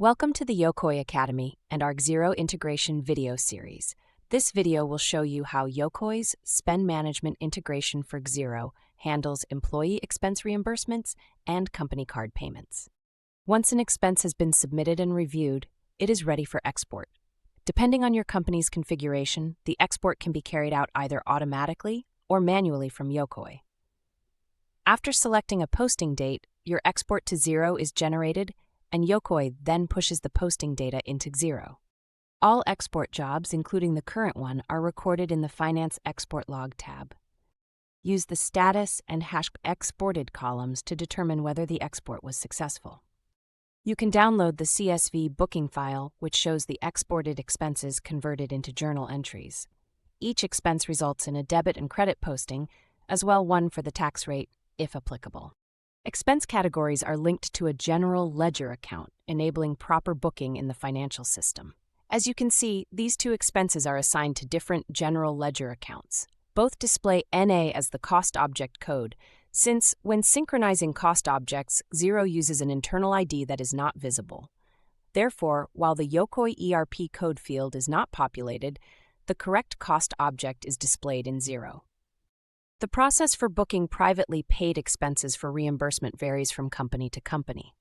Welcome to the Yokoy Academy and our Xero integration video series. This video will show you how Yokoy's spend management integration for Xero handles employee expense reimbursements and company card payments. Once an expense has been submitted and reviewed, it is ready for export. Depending on your company's configuration, the export can be carried out either automatically or manually from Yokoy. After selecting a posting date, your export to Xero is generated, and Yokoy then pushes the posting data into Xero. All export jobs, including the current one, are recorded in the Finance Export Log tab. Use the status and hash exported columns to determine whether the export was successful. You can download the CSV booking file, which shows the exported expenses converted into journal entries. Each expense results in a debit and credit posting, as well one for the tax rate, if applicable. Expense categories are linked to a general ledger account, enabling proper booking in the financial system. As you can see, these two expenses are assigned to different general ledger accounts. Both display NA as the cost object code, since when synchronizing cost objects, Xero uses an internal ID that is not visible. Therefore, while the Yokoy ERP code field is not populated, the correct cost object is displayed in Xero. The process for booking privately paid expenses for reimbursement varies from company to company.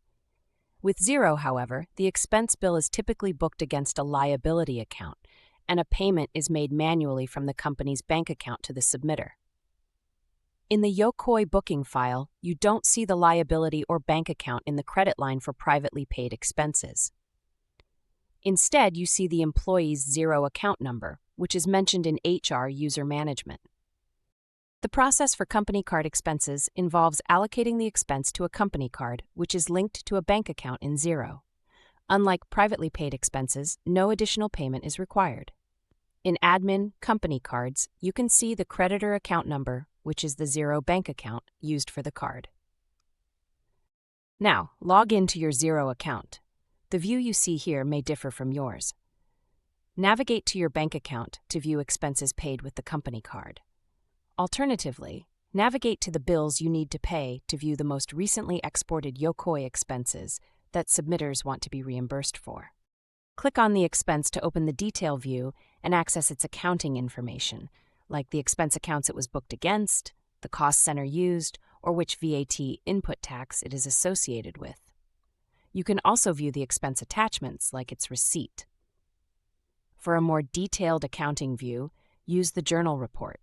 With Xero, however, the expense bill is typically booked against a liability account, and a payment is made manually from the company's bank account to the submitter. In the Yokoy booking file, you don't see the liability or bank account in the credit line for privately paid expenses. Instead, you see the employee's Xero account number, which is mentioned in HR User Management. The process for company card expenses involves allocating the expense to a company card, which is linked to a bank account in Xero. Unlike privately paid expenses, no additional payment is required. In Admin Company Cards, you can see the creditor account number, which is the Xero bank account used for the card. Now, log into your Xero account. The view you see here may differ from yours. Navigate to your bank account to view expenses paid with the company card. Alternatively, navigate to the bills you need to pay to view the most recently exported Yokoy expenses that submitters want to be reimbursed for. Click on the expense to open the detail view and access its accounting information, like the expense accounts it was booked against, the cost center used, or which VAT input tax it is associated with. You can also view the expense attachments, like its receipt. For a more detailed accounting view, use the journal report.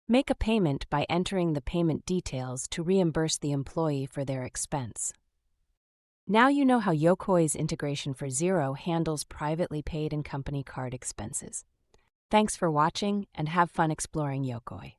Make a payment by entering the payment details to reimburse the employee for their expense. Now you know how Yokoy's integration for Xero handles privately paid and company card expenses. Thanks for watching and have fun exploring Yokoy.